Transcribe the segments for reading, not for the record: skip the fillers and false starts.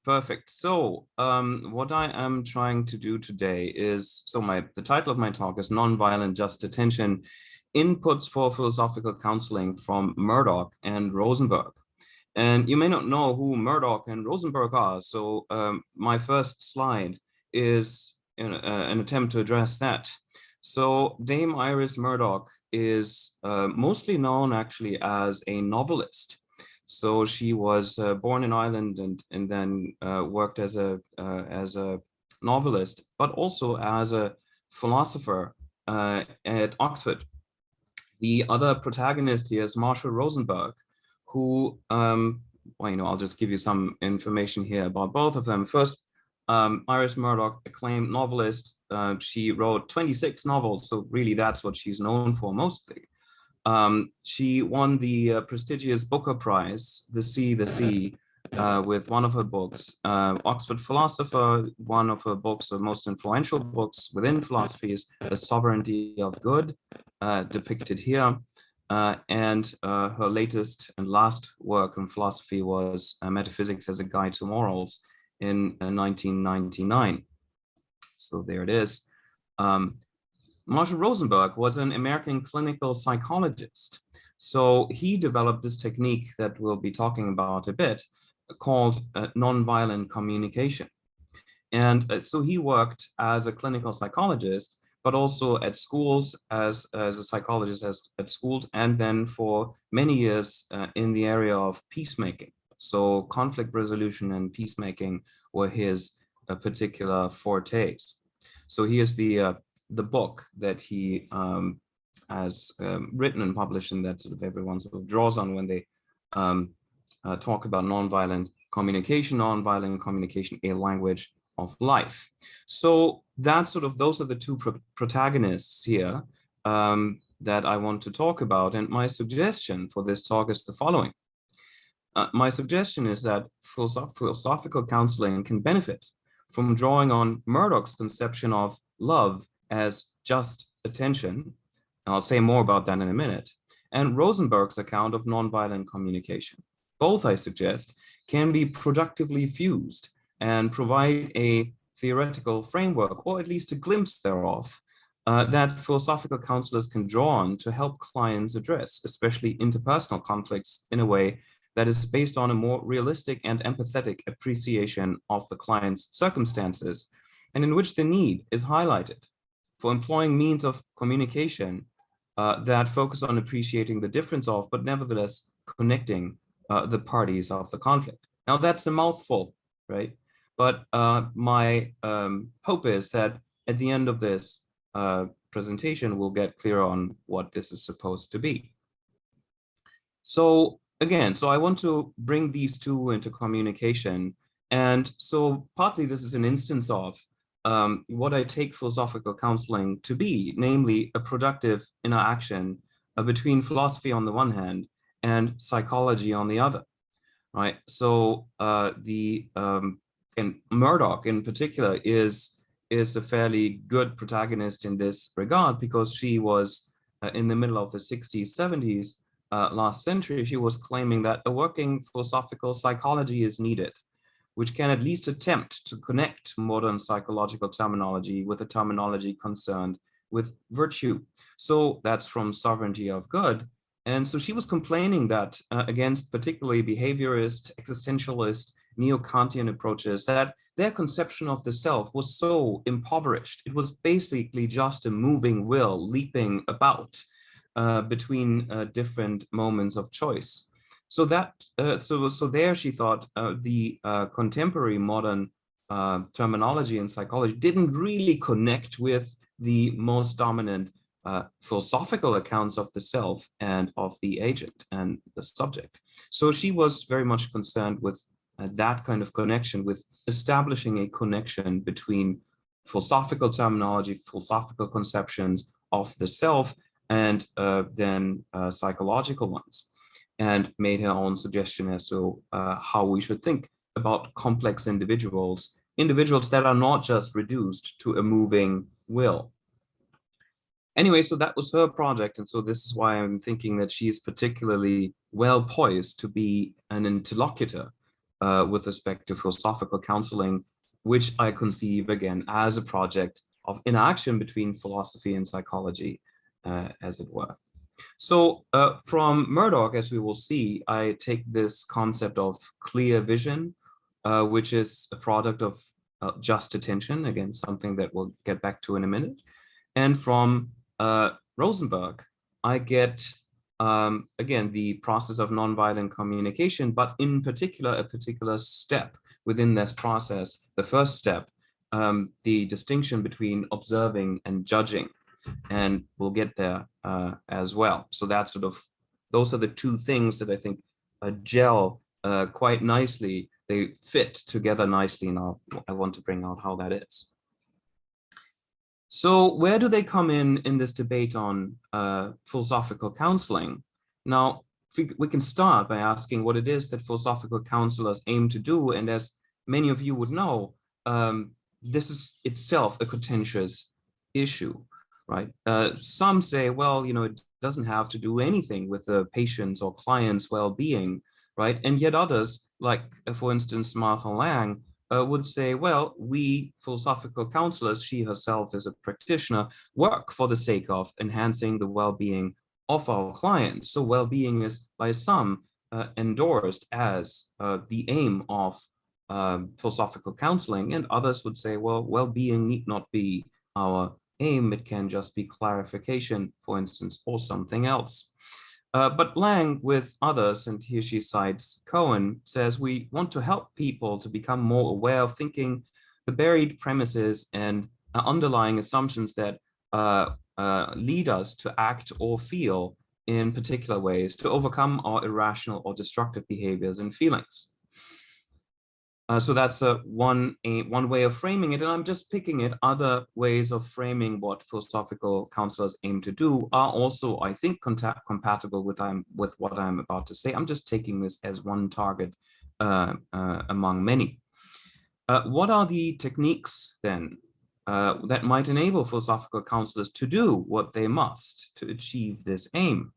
Perfect. So, what I am trying to do today is, the title of my talk is Nonviolent Just Attention, Inputs for Philosophical Counseling from Murdoch and Rosenberg. And you may not know who Murdoch and Rosenberg are, so my first slide is an attempt to address that. So Dame Iris Murdoch is mostly known actually as a novelist. So she was born in Ireland and then worked as a novelist, but also as a philosopher at Oxford. The other protagonist here is Marshall Rosenberg, who, I'll just give you some information here about both of them. First, Iris Murdoch, acclaimed novelist. She wrote 26 novels, so really that's what she's known for mostly. She won the prestigious Booker Prize, The Sea, with one of her books. Oxford philosopher, one of her books, the most influential books within philosophy is The Sovereignty of Good, depicted here. And her latest and last work in philosophy was Metaphysics as a Guide to Morals in 1999. So there it is. Marshall Rosenberg was an American clinical psychologist. So he developed this technique that we'll be talking about a bit called nonviolent communication. And so he worked as a clinical psychologist, but also at schools as a psychologist at schools, and then for many years in the area of peacemaking. So conflict resolution and peacemaking were his particular fortes. So here's the book that he has written and published, and that sort of everyone sort of draws on when they talk about nonviolent communication, a language of life. So that's those are the two protagonists here that I want to talk about. And my suggestion for this talk is the following. My suggestion is that philosophical counseling can benefit from drawing on Murdoch's conception of love as just attention. I'll say more about that in a minute. And Rosenberg's account of nonviolent communication. Both, I suggest, can be productively fused and provide a theoretical framework, or at least a glimpse thereof, that philosophical counselors can draw on to help clients address, especially interpersonal conflicts, in a way that is based on a more realistic and empathetic appreciation of the client's circumstances, and in which the need is highlighted for employing means of communication that focus on appreciating the difference of, but nevertheless connecting the parties of the conflict. Now that's a mouthful, right? But my hope is that at the end of this presentation, we'll get clear on what this is supposed to be. So again, I want to bring these two into communication. And so partly this is an instance of what I take philosophical counseling to be, namely a productive interaction between philosophy on the one hand and psychology on the other, right? So and Murdoch in particular is a fairly good protagonist in this regard, because she was in the middle of the 60s, 70s, last century, she was claiming that a working philosophical psychology is needed, which can at least attempt to connect modern psychological terminology with a terminology concerned with virtue. So that's from Sovereignty of Good. And so she was complaining that against particularly behaviorist, existentialist, neo-Kantian approaches, that their conception of the self was so impoverished. It was basically just a moving will leaping about between different moments of choice. So that so there she thought the contemporary modern terminology in psychology didn't really connect with the most dominant philosophical accounts of the self and of the agent and the subject. So she was very much concerned with that kind of connection, with establishing a connection between philosophical terminology, philosophical conceptions of the self, and then psychological ones, and made her own suggestion as to how we should think about complex individuals that are not just reduced to a moving will. Anyway, so that was her project, and so this is why I'm thinking that she is particularly well poised to be an interlocutor with respect to philosophical counseling, which I conceive again as a project of interaction between philosophy and psychology, as it were. So from Murdoch, as we will see, I take this concept of clear vision, which is a product of just attention, again, something that we'll get back to in a minute. And from Rosenberg, I get, again, the process of nonviolent communication, but in particular, a particular step within this process, the first step, the distinction between observing and judging. And we'll get there as well. So that's sort of, those are the two things that I think gel quite nicely. They fit together nicely, and I want to bring out how that is. So where do they come in this debate on philosophical counseling? Now, we can start by asking what it is that philosophical counselors aim to do. And as many of you would know, this is itself a contentious issue. Right. Some say, well, it doesn't have to do anything with the patient's or client's well-being, right? And yet others, like, for instance, Martha Lang, would say, well, we philosophical counselors, she herself is a practitioner, work for the sake of enhancing the well-being of our clients. So well-being is by some endorsed as the aim of philosophical counseling, and others would say, well, well-being need not be our aim, it can just be clarification, for instance, or something else. But Lang, with others, and here she cites Cohen, says we want to help people to become more aware of thinking the buried premises and underlying assumptions that lead us to act or feel in particular ways to overcome our irrational or destructive behaviors and feelings. So that's one way of framing it, and I'm just picking it. Other ways of framing what philosophical counselors aim to do are also, I think, compatible with what I'm about to say. I'm just taking this as one target among many. What are the techniques then that might enable philosophical counselors to do what they must to achieve this aim?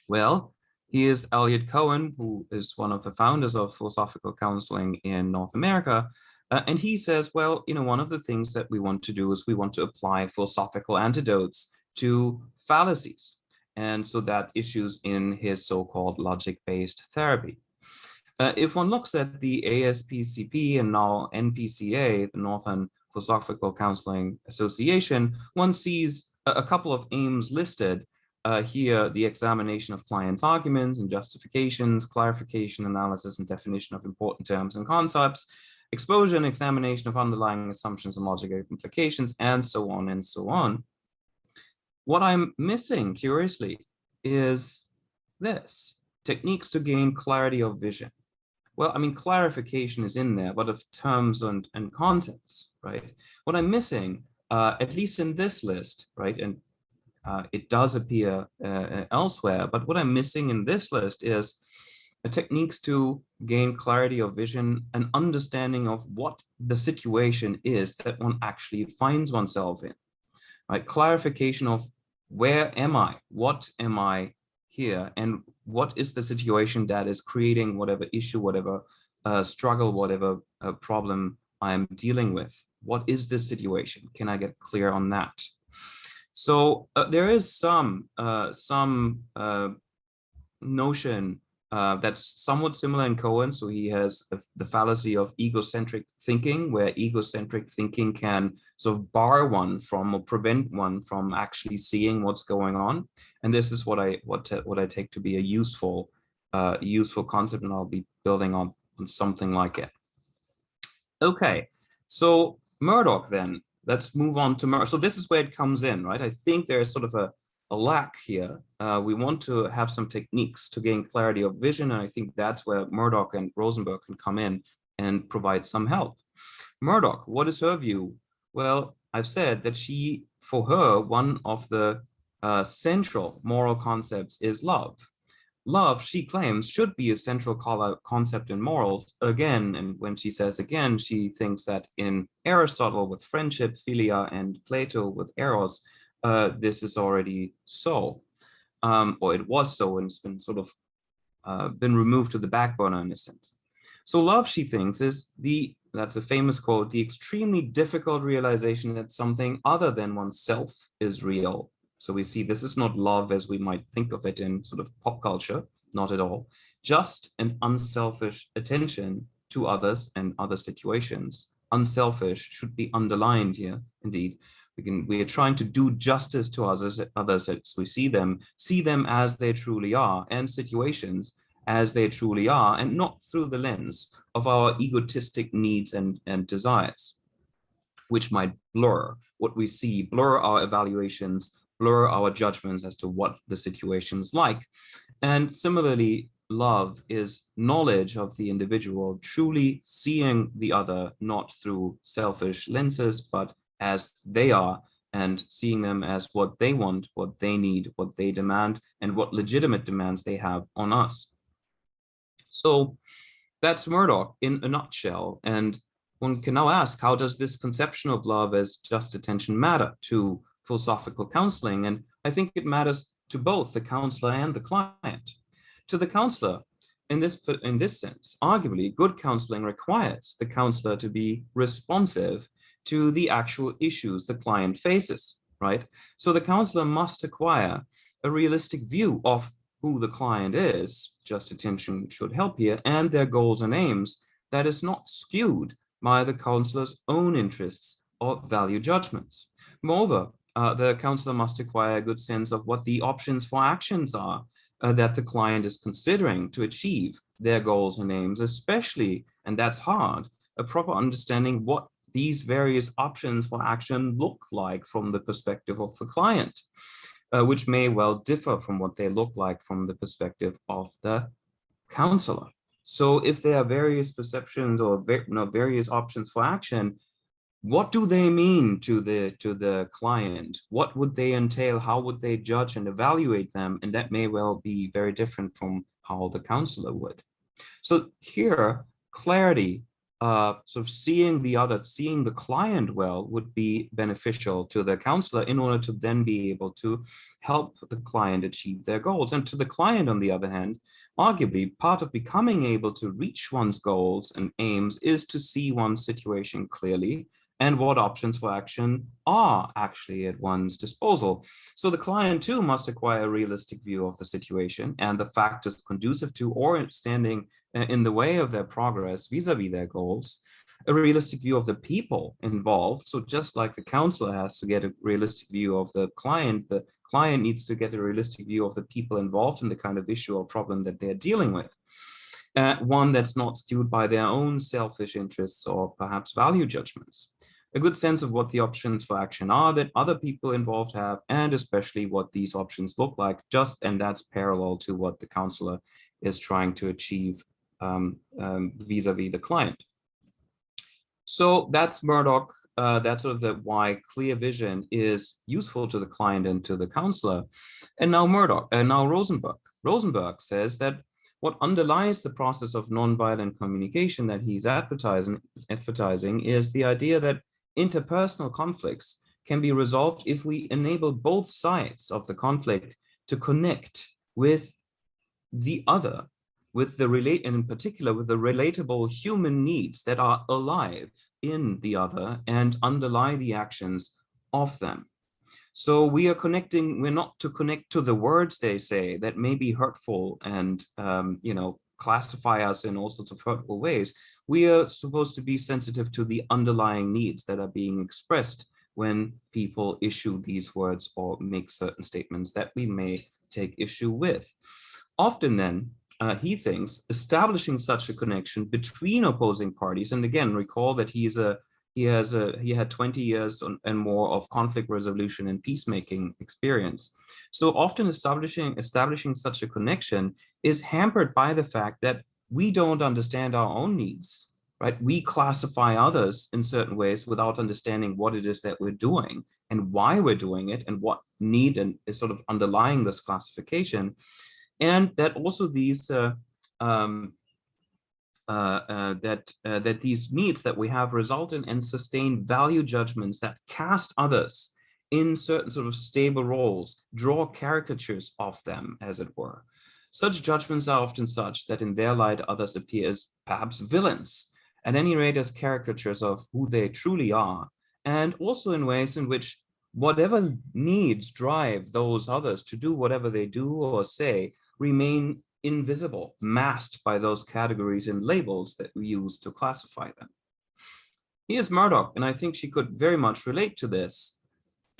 Well, here's Elliot Cohen, who is one of the founders of philosophical counseling in North America. And he says, well, one of the things that we want to do is we want to apply philosophical antidotes to fallacies. And so that issues in his so-called logic-based therapy. If one looks at the ASPCP and now NPCA, the Northern Philosophical Counseling Association, one sees a couple of aims listed. Here, the examination of clients' arguments and justifications, clarification, analysis, and definition of important terms and concepts, exposure and examination of underlying assumptions and logical implications, and so on and so on. What I'm missing, curiously, is this: techniques to gain clarity of vision. Well, I mean, clarification is in there, but of terms and concepts, right? What I'm missing, at least in this list, right, and it does appear elsewhere, but what I'm missing in this list is techniques to gain clarity of vision, an understanding of what the situation is that one actually finds oneself in, right? Clarification of where am I, what am I here, and what is the situation that is creating whatever issue, whatever struggle, whatever problem I'm dealing with. What is this situation? Can I get clear on that? So there is some notion that's somewhat similar in Cohen. So he has the fallacy of egocentric thinking, where egocentric thinking can sort of bar one from or prevent one from actually seeing what's going on. And this is what I take to be a useful concept, and I'll be building on something like it. Okay, so Murdoch then. Let's move on to Murdoch. So this is where it comes in, right? I think there's sort of a lack here. We want to have some techniques to gain clarity of vision, and I think that's where Murdoch and Rosenberg can come in and provide some help. Murdoch, what is her view? Well, I've said that for her, one of the central moral concepts is love. Love, she claims, should be a central concept in morals. Again, and when she says again, she thinks that in Aristotle with friendship, philia, and Plato with eros, this is already so, or it was so, and it's been sort of been removed to the back burner in a sense. So love, she thinks, is that's a famous quote, the extremely difficult realization that something other than oneself is real. So we see this is not love as we might think of it in sort of pop culture, not at all. Just an unselfish attention to others and other situations. Unselfish should be underlined here, indeed. We are trying to do justice to others as we see them as they truly are, and situations as they truly are, and not through the lens of our egotistic needs and desires, which might blur what we see, blur our evaluations, blur our judgments as to what the situation is like. And similarly, love is knowledge of the individual, truly seeing the other not through selfish lenses, but as they are, and seeing them as what they want, what they need, what they demand, and what legitimate demands they have on us. So that's Murdoch in a nutshell. And one can now ask, how does this conception of love as just attention matter to philosophical counseling? And I think it matters to both the counselor and the client. To the counselor, in this sense, arguably, good counseling requires the counselor to be responsive to the actual issues the client faces, right? So the counselor must acquire a realistic view of who the client is, just attention should help here, and their goals and aims that is not skewed by the counselor's own interests or value judgments. Moreover, the counselor must acquire a good sense of what the options for actions are that the client is considering to achieve their goals and aims, especially, and that's hard, a proper understanding what these various options for action look like from the perspective of the client, which may well differ from what they look like from the perspective of the counselor. So if there are various perceptions or various options for action, what do they mean to the client? What would they entail? How would they judge and evaluate them? And that may well be very different from how the counselor would. So here, clarity, sort of seeing the other, seeing the client well, would be beneficial to the counselor in order to then be able to help the client achieve their goals. And to the client, on the other hand, arguably part of becoming able to reach one's goals and aims is to see one's situation clearly and what options for action are actually at one's disposal. So the client too must acquire a realistic view of the situation and the factors conducive to or standing in the way of their progress vis-a-vis their goals, a realistic view of the people involved. So just like the counselor has to get a realistic view of the client needs to get a realistic view of the people involved in the kind of issue or problem that they're dealing with. One that's not skewed by their own selfish interests or perhaps value judgments. A good sense of what the options for action are that other people involved have, and especially what these options look like, and that's parallel to what the counselor is trying to achieve vis-a-vis the client. So that's Murdoch. That's sort of why clear vision is useful to the client and to the counselor. And now Rosenberg. Rosenberg says that what underlies the process of nonviolent communication that he's advertising is the idea that interpersonal conflicts can be resolved if we enable both sides of the conflict to connect with the other, and in particular with the relatable human needs that are alive in the other and underlie the actions of them. So we're not to connect to the words they say that may be hurtful and classify us in all sorts of hurtful ways. We are supposed to be sensitive to the underlying needs that are being expressed when people issue these words or make certain statements that we may take issue with. Often then, he thinks establishing such a connection between opposing parties, and again, recall that he had 20 years and more of conflict resolution and peacemaking experience. So often establishing such a connection is hampered by the fact that we don't understand our own needs, right? We classify others in certain ways without understanding what it is that we're doing and why we're doing it and what need and is sort of underlying this classification. And that also these that these needs that we have result in and sustain value judgments that cast others in certain sort of stable roles, draw caricatures of them, as it were. Such judgments are often such that in their light others appear as perhaps villains, at any rate as caricatures of who they truly are, and also in ways in which whatever needs drive those others to do whatever they do or say remain invisible, masked by those categories and labels that we use to classify them. Here's Murdoch, and I think she could very much relate to this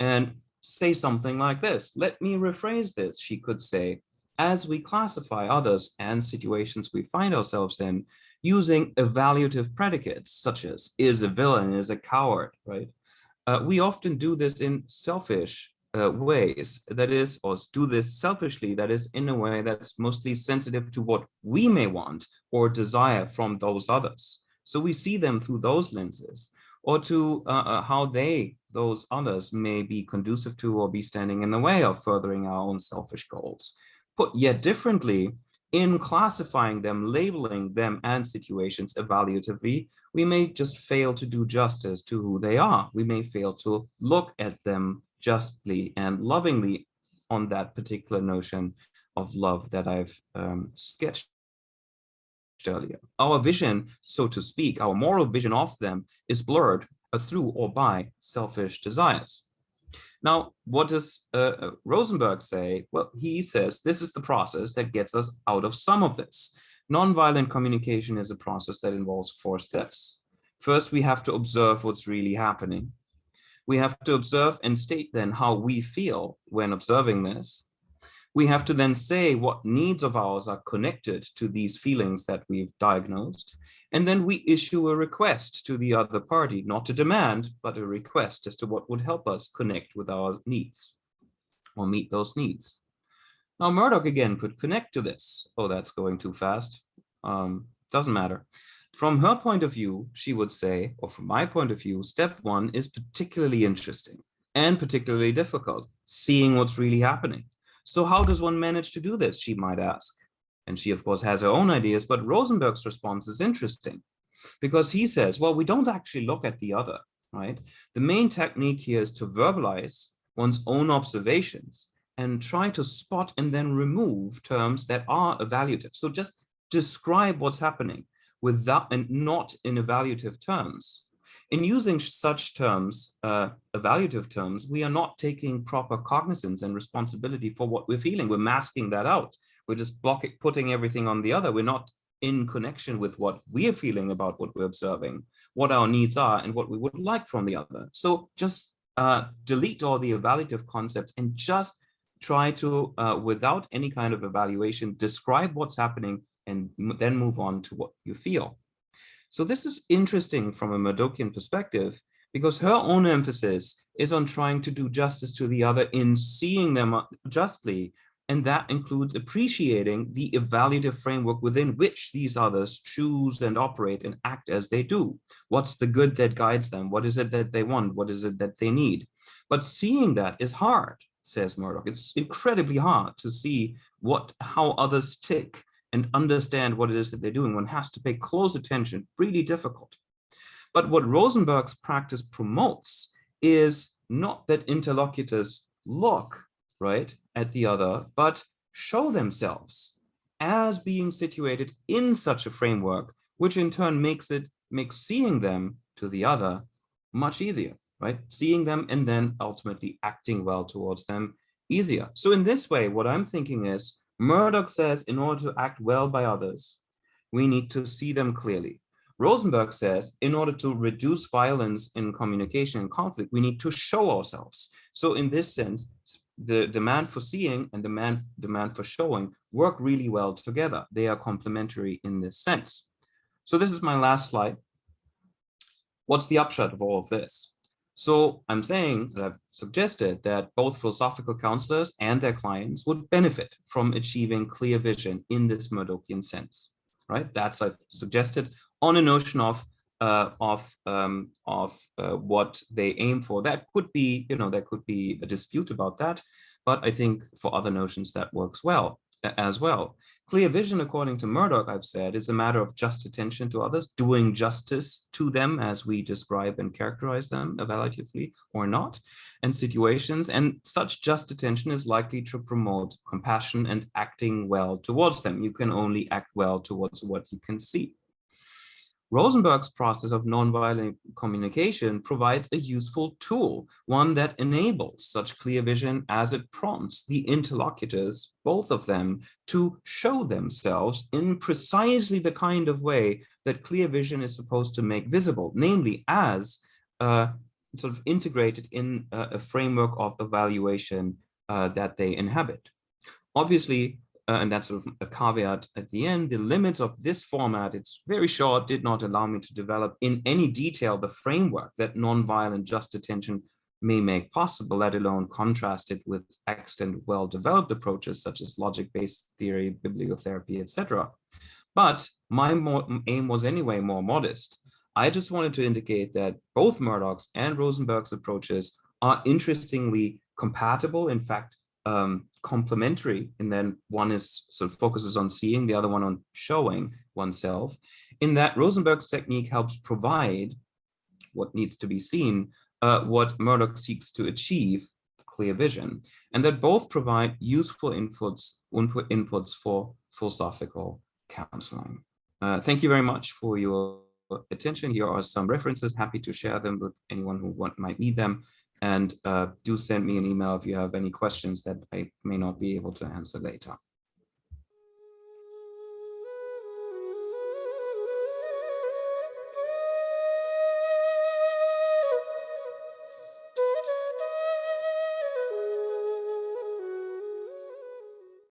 and say something like this. Let me rephrase this, she could say, as we classify others and situations we find ourselves in using evaluative predicates such as is a villain, is a coward, right? We often do this in selfish ways, that is, or do this selfishly, that is, in a way that's mostly sensitive to what we may want or desire from those others. So we see them through those lenses, or to how those others may be conducive to or be standing in the way of furthering our own selfish goals. Put yet differently, in classifying them, labeling them and situations evaluatively, we may just fail to do justice to who they are. We may fail to look at them justly and lovingly on that particular notion of love that I've sketched earlier. Our vision, so to speak, our moral vision of them is blurred through or by selfish desires. Now, what does Rosenberg say? Well, he says this is the process that gets us out of some of this. Nonviolent communication is a process that involves 4 steps. First, we have to observe what's really happening. We have to observe and state then how we feel when observing this. We have to then say what needs of ours are connected to these feelings that we've diagnosed. And then we issue a request to the other party, not a demand, but a request as to what would help us connect with our needs or meet those needs. Now, Murdoch again could connect to this. Oh, that's going too fast. Doesn't matter. From her point of view, she would say, or from my point of view, step 1 is particularly interesting and particularly difficult, seeing what's really happening. So how does one manage to do this, she might ask. And she, of course, has her own ideas, but Rosenberg's response is interesting because he says, well, we don't actually look at the other, right? The main technique here is to verbalize one's own observations and try to spot and then remove terms that are evaluative. So just describe what's happening without and not in evaluative terms. In using such terms, evaluative terms, we are not taking proper cognizance and responsibility for what we're feeling. We're masking that out. We're just putting everything on the other. We're not in connection with what we are feeling about what we're observing, what our needs are, and what we would like from the other. So just delete all the evaluative concepts and just try to, without any kind of evaluation, describe what's happening and then move on to what you feel. So this is interesting from a Murdochian perspective because her own emphasis is on trying to do justice to the other in seeing them justly, and that includes appreciating the evaluative framework within which these others choose and operate and act as they do. What's the good that guides them? What is it that they want? What is it that they need? But seeing that is hard, says Murdoch. It's incredibly hard to see how others tick and understand what it is that they're doing. One has to pay close attention, really difficult. But what Rosenberg's practice promotes is not that interlocutors look, right, at the other, but show themselves as being situated in such a framework, which in turn makes seeing them to the other much easier, right? Seeing them and then ultimately acting well towards them easier. So in this way, what I'm thinking is, Murdoch says in order to act well by others, we need to see them clearly. Rosenberg says in order to reduce violence in communication and conflict, we need to show ourselves. So in this sense, the demand for seeing and the demand for showing work really well together. They are complementary in this sense. So this is my last slide. What's the upshot of all of this? So I'm saying that I've suggested that both philosophical counselors and their clients would benefit from achieving clear vision in this Murdochian sense, right? That's I've suggested on a notion of what they aim for. That could be, there could be a dispute about that, but I think for other notions that works well as well. Clear vision, according to Murdoch, I've said, is a matter of just attention to others, doing justice to them as we describe and characterize them evaluatively or not, and situations. And such just attention is likely to promote compassion and acting well towards them. You can only act well towards what you can see. Rosenberg's process of nonviolent communication provides a useful tool, one that enables such clear vision as it prompts the interlocutors, both of them, to show themselves in precisely the kind of way that clear vision is supposed to make visible, namely as sort of integrated in a framework of evaluation that they inhabit. Obviously, and that's sort of a caveat at the end, the limits of this format, it's very short, did not allow me to develop in any detail the framework that nonviolent just attention may make possible, let alone contrast it with extant well-developed approaches such as logic-based theory, bibliotherapy, etc. But my aim was anyway more modest. I just wanted to indicate that both Murdoch's and Rosenberg's approaches are interestingly compatible, in fact, complementary, and then one is sort of focuses on seeing, the other one on showing oneself, in that Rosenberg's technique helps provide what needs to be seen, what Murdoch seeks to achieve, clear vision, and that both provide useful inputs for philosophical counseling. Thank you very much for your attention. Here are some references, happy to share them with anyone who might need them. And do send me an email if you have any questions that I may not be able to answer later.